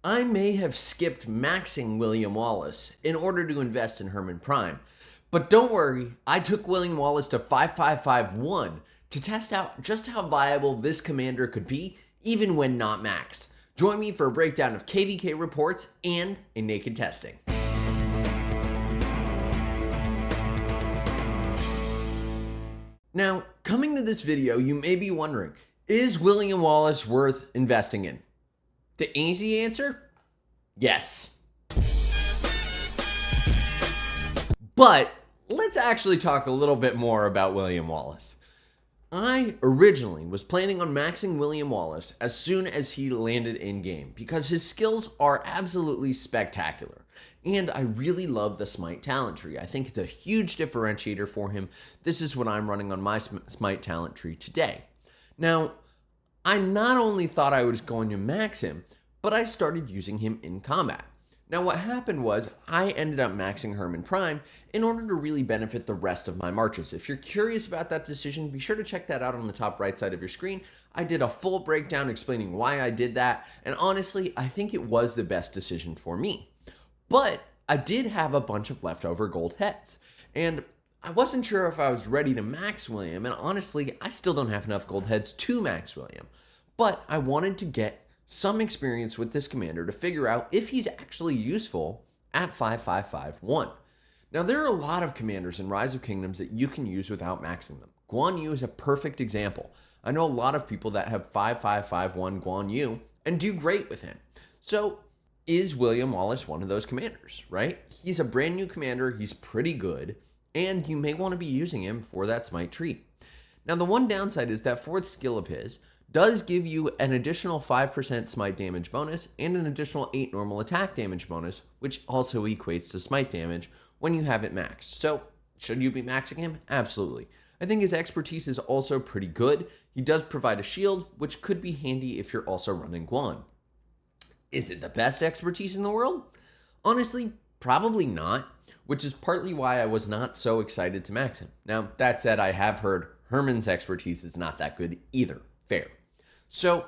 I may have skipped maxing William Wallace in order to invest in Hermann Prime, but don't worry, I took William Wallace to 5551 to test out just how viable this commander could be even when not maxed. Join me for a breakdown of KVK reports and a naked testing. Now, coming to this video, you may be wondering, is William Wallace worth investing in? The easy answer? Yes. But let's actually talk a little bit more about William Wallace. I originally was planning on maxing William Wallace as soon as he landed in game because his skills are absolutely spectacular. And I really love the Smite talent tree. I think it's a huge differentiator for him. This is what I'm running on my Smite talent tree today. Now, I not only thought I was going to max him, but I started using him in combat. Now what happened was I ended up maxing Hermann Prime in order to really benefit the rest of my marches. If you're curious about that decision, be sure to check that out on the top right side of your screen. I did a full breakdown explaining why I did that, and honestly, I think it was the best decision for me. But I did have a bunch of leftover gold heads, and I wasn't sure if I was ready to max William, and honestly, I still don't have enough gold heads to max William. But I wanted to get some experience with this commander to figure out if he's actually useful at 5551. Now, there are a lot of commanders in Rise of Kingdoms that you can use without maxing them. Guan Yu is a perfect example. I know a lot of people that have 5551 Guan Yu and do great with him. So, is William Wallace one of those commanders, right? He's a brand new commander, he's pretty good, and you may want to be using him for that Smite tree. Now, the one downside is that fourth skill of his does give you an additional 5% smite damage bonus and an additional 8 normal attack damage bonus, which also equates to smite damage when you have it maxed. So, should you be maxing him? Absolutely. I think his expertise is also pretty good. He does provide a shield, which could be handy if you're also running Guan. Is it the best expertise in the world? Honestly, probably not, which is partly why I was not so excited to max him. Now, that said, I have heard Hermann's expertise is not that good either. Fair. So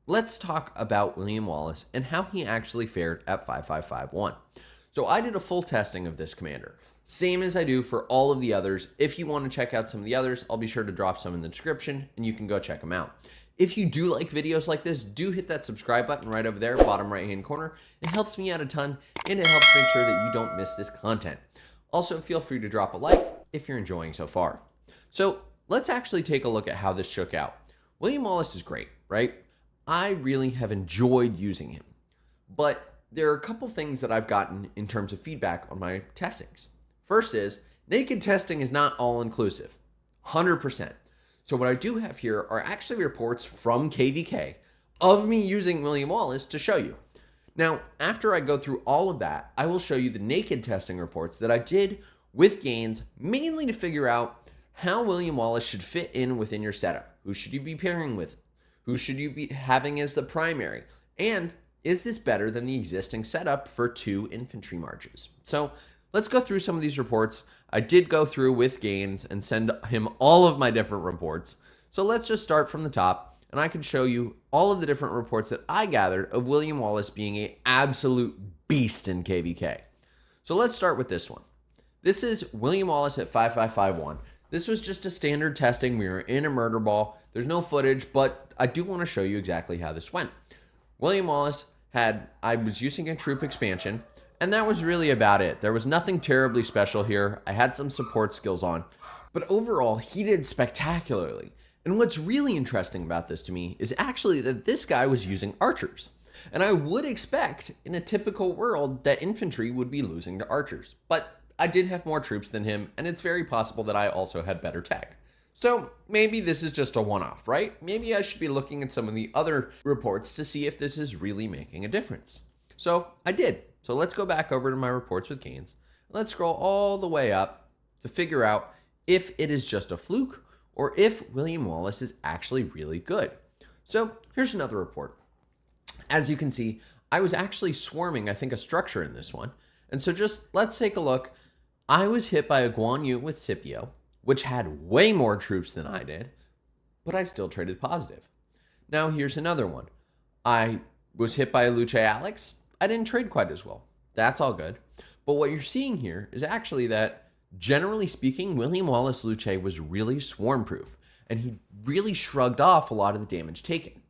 let's talk about William Wallace and how he actually fared at 5551. So I did a full testing of this commander, same as I do for all of the others. If you want to check out some of the others, I'll be sure to drop some in the description and you can go check them out. If you do like videos like this, do hit that subscribe button right over there, bottom right hand corner. It helps me out a ton and it helps make sure that you don't miss this content. Also, feel free to drop a like if you're enjoying so far. So let's actually take a look at how this shook out. William Wallace is great, right? I really have enjoyed using him, but there are a couple things that I've gotten in terms of feedback on my testings. First is, naked testing is not all-inclusive, 100%. So what I do have here are actually reports from KVK of me using William Wallace to show you. Now, after I go through all of that, I will show you the naked testing reports that I did with gains, mainly to figure out how William Wallace should fit in within your setup. Who should you be pairing with? Who should you be having as the primary? And is this better than the existing setup for 2 infantry marches? So let's go through some of these reports. I did go through with gains and send him all of my different reports. So let's just start from the top and I can show you all of the different reports that I gathered of William Wallace being an absolute beast in KVK. So let's start with this one. This is William Wallace at 5551. This was just a standard testing. We were in a murder ball. There's no footage, but I do want to show you exactly how this went. William Wallace I was using a troop expansion, and that was really about it. There was nothing terribly special here. I had some support skills on, but overall, he did spectacularly. And what's really interesting about this to me is actually that this guy was using archers. And I would expect in a typical world that infantry would be losing to archers, but I did have more troops than him, and it's very possible that I also had better tech. So maybe this is just a one-off, right? Maybe I should be looking at some of the other reports to see if this is really making a difference. So I did. So let's go back over to my reports with gains. Let's scroll all the way up to figure out if it is just a fluke or if William Wallace is actually really good. So here's another report. As you can see, I was actually swarming, I think, a structure in this one. And so just let's take a look. I was hit by a Guan Yu with Scipio, which had way more troops than I did, but I still traded positive. Now here's another one. I was hit by a Luce Alex, I didn't trade quite as well. That's all good. But what you're seeing here is actually that, generally speaking, William Wallace Luce was really swarm-proof, and he really shrugged off a lot of the damage taken.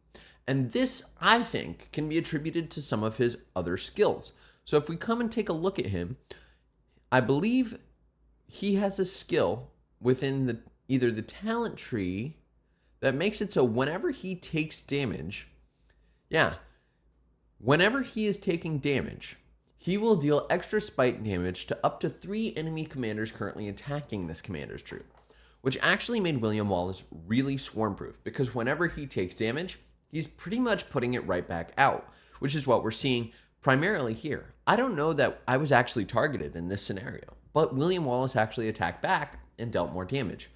And this, I think, can be attributed to some of his other skills. So if we come and take a look at him, I believe he has a skill within either the talent tree that makes it so whenever he takes damage, whenever he is taking damage, he will deal extra Smite damage to up to 3 enemy commanders currently attacking this commander's tree, which actually made William Wallace really swarm-proof, because whenever he takes damage, he's pretty much putting it right back out, which is what we're seeing primarily here. I don't know that I was actually targeted in this scenario, but William Wallace actually attacked back and dealt more damage.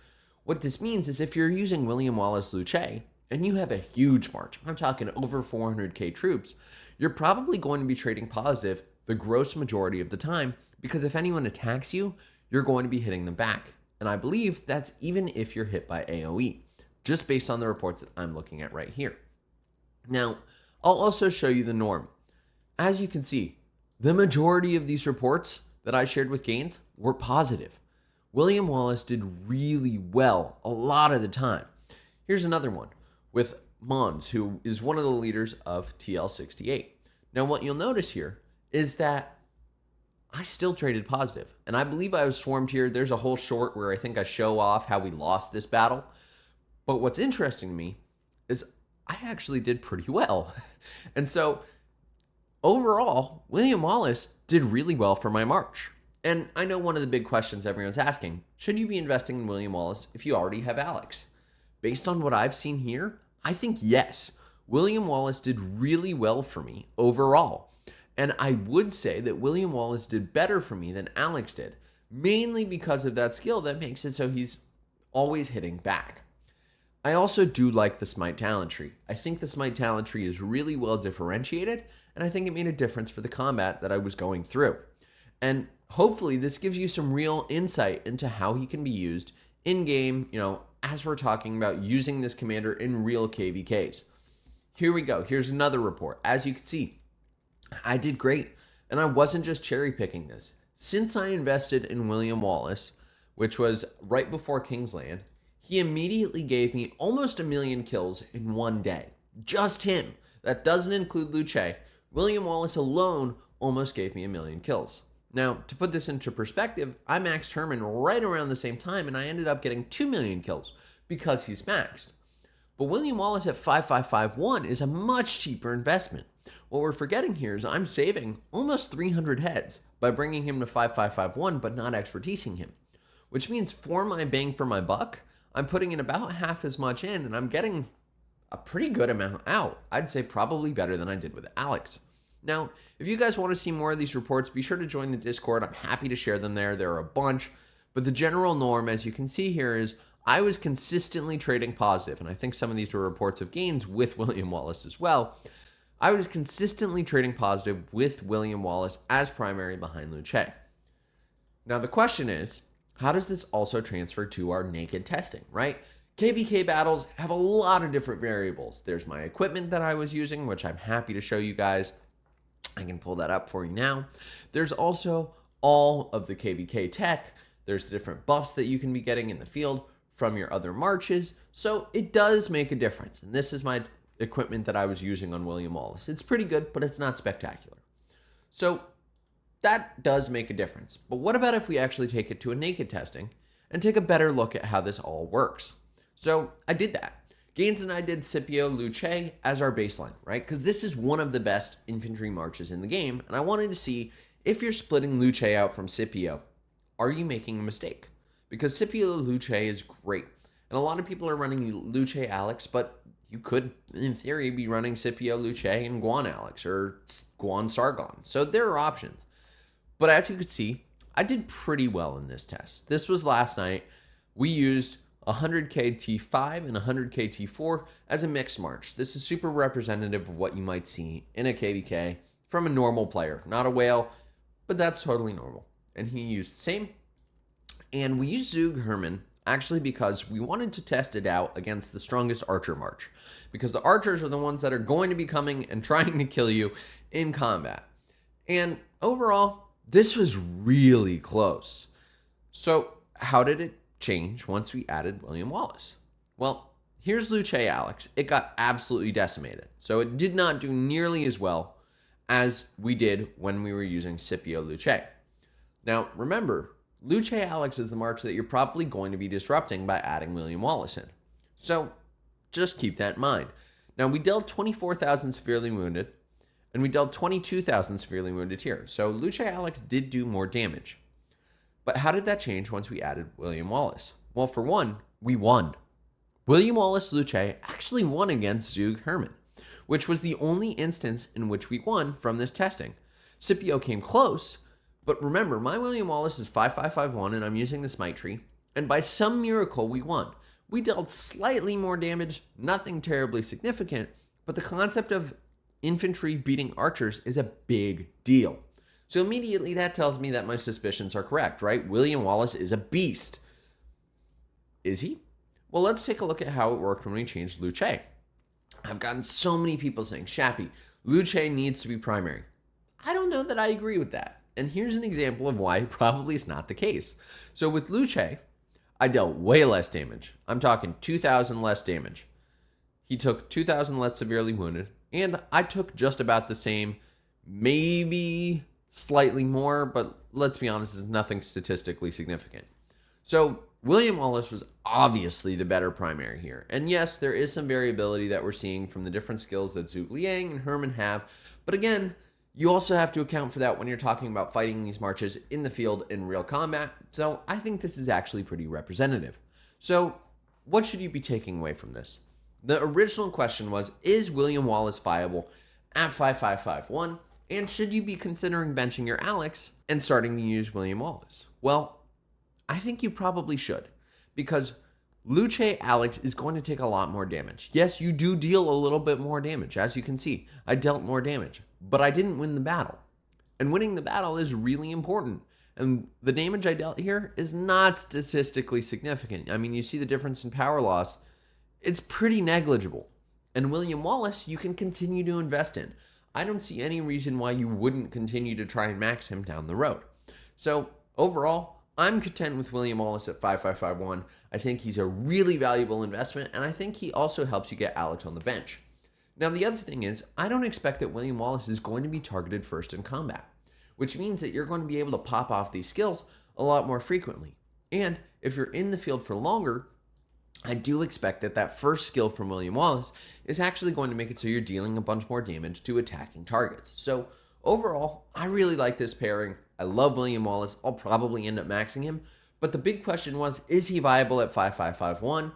What this means is if you're using William Wallace Luce and you have a huge march, I'm talking over 400k troops, you're probably going to be trading positive the gross majority of the time, because if anyone attacks you, you're going to be hitting them back. And I believe that's even if you're hit by AoE, just based on the reports that I'm looking at right here. Now, I'll also show you the norm. As you can see, the majority of these reports that I shared with Gains were positive. William Wallace did really well a lot of the time. Here's another one with Mons, who is one of the leaders of TL68. Now, what you'll notice here is that I still traded positive, and I believe I was swarmed here. There's a whole short where I think I show off how we lost this battle. But what's interesting to me is I actually did pretty well. And so overall, William Wallace did really well for my march. And I know one of the big questions everyone's asking, should you be investing in William Wallace if you already have Alex? Based on what I've seen here, I think yes. William Wallace did really well for me overall. And I would say that William Wallace did better for me than Alex did, mainly because of that skill that makes it so he's always hitting back. I also do like the Smite talent tree. I think the Smite talent tree is really well differentiated, and I think it made a difference for the combat that I was going through. And hopefully this gives you some real insight into how he can be used in-game, as we're talking about using this commander in real KVKs. Here we go. Here's another report. As you can see, I did great, and I wasn't just cherry picking this. Since I invested in William Wallace, which was right before King's Land, he immediately gave me almost 1 million kills in one day. Just him. That doesn't include Luce. William Wallace alone almost gave me 1 million kills. Now, to put this into perspective, I maxed Hermann right around the same time, and I ended up getting 2 million kills because he's maxed. But William Wallace at 5551 is a much cheaper investment. What we're forgetting here is I'm saving almost 300 heads by bringing him to 5551 but not expertising him, which means for my bang for my buck, I'm putting in about half as much in, and I'm getting a pretty good amount out. I'd say probably better than I did with Alex. Now, if you guys want to see more of these reports, be sure to join the Discord. I'm happy to share them there. There are a bunch, but the general norm, as you can see here, is I was consistently trading positive, and I think some of these were reports of gains with William Wallace as well. I was consistently trading positive with William Wallace as primary behind Luce. Now, the question is, how does this also transfer to our naked testing, right? KVK battles have a lot of different variables. There's my equipment that I was using, which I'm happy to show you guys. I can pull that up for you now. There's also all of the KVK tech. There's the different buffs that you can be getting in the field from your other marches. So it does make a difference. And this is my equipment that I was using on William Wallace. It's pretty good, but it's not spectacular. So that does make a difference. But what about if we actually take it to a naked testing and take a better look at how this all works? So I did that. Gaines and I did Scipio Luce as our baseline, right? Because this is one of the best infantry marches in the game, and I wanted to see if you're splitting Luce out from Scipio, are you making a mistake? Because Scipio Luce is great, and a lot of people are running Luce Alex, but you could, in theory, be running Scipio Luce and Guan Alex or Guan Sargon. So there are options. But as you can see, I did pretty well in this test. This was last night. We used 100k T5 and 100k T4 as a mixed march. This is super representative of what you might see in a KVK from a normal player. Not a whale, but that's totally normal. And he used the same. And we used Zug Hermann actually because we wanted to test it out against the strongest archer march, because the archers are the ones that are going to be coming and trying to kill you in combat. And overall, this was really close. So how did it change once we added William Wallace? Well, here's Luce Alex. It got absolutely decimated. So it did not do nearly as well as we did when we were using Scipio Luce. Now, remember, Luce Alex is the march that you're probably going to be disrupting by adding William Wallace in. So just keep that in mind. Now, we dealt 24,000 severely wounded, and we dealt 22,000 severely wounded here. So Luce Alex did do more damage. But how did that change once we added William Wallace? Well, for one, we won. William Wallace Luce actually won against Zug Hermann, which was the only instance in which we won from this testing. Scipio came close, but remember, my William Wallace is 5551 and I'm using the Smite tree, and by some miracle we won. We dealt slightly more damage, nothing terribly significant, but the concept of infantry beating archers is a big deal. So immediately that tells me that my suspicions are correct, right? William Wallace is a beast. Is he? Well, let's take a look at how it worked when we changed Luce. I've gotten so many people saying, Shappy, Luce needs to be primary. I don't know that I agree with that. And here's an example of why probably is not the case. So with Luce, I dealt way less damage. I'm talking 2,000 less damage. He took 2,000 less severely wounded, and I took just about the same, maybe slightly more, but let's be honest, it's nothing statistically significant. So William Wallace was obviously the better primary here. And yes, there is some variability that we're seeing from the different skills that Zhuge Liang and Hermann have. But again, you also have to account for that when you're talking about fighting these marches in the field in real combat. So I think this is actually pretty representative. So what should you be taking away from this? The original question was, is William Wallace viable at 5551? And should you be considering benching your Alex and starting to use William Wallace? Well, I think you probably should, because Luce Alex is going to take a lot more damage. Yes, you do deal a little bit more damage. As you can see, I dealt more damage, but I didn't win the battle. And winning the battle is really important. And the damage I dealt here is not statistically significant. I mean, you see the difference in power loss. It's pretty negligible. And William Wallace, you can continue to invest in. I don't see any reason why you wouldn't continue to try and max him down the road. So overall, I'm content with William Wallace at 5551. I think he's a really valuable investment, and I think he also helps you get Alex on the bench. Now, the other thing is, I don't expect that William Wallace is going to be targeted first in combat, which means that you're going to be able to pop off these skills a lot more frequently. And if you're in the field for longer, I do expect that that first skill from William Wallace is actually going to make it so you're dealing a bunch more damage to attacking targets. So overall, I really like this pairing. I love William Wallace. I'll probably end up maxing him. But the big question was, is he viable at 5551?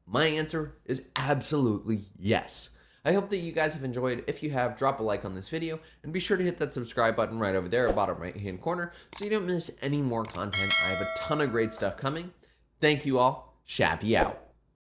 My answer is absolutely yes. I hope that you guys have enjoyed. If you have, drop a like on this video and be sure to hit that subscribe button right over there, bottom right hand corner, so you don't miss any more content. I have a ton of great stuff coming. Thank you all. Shappy out.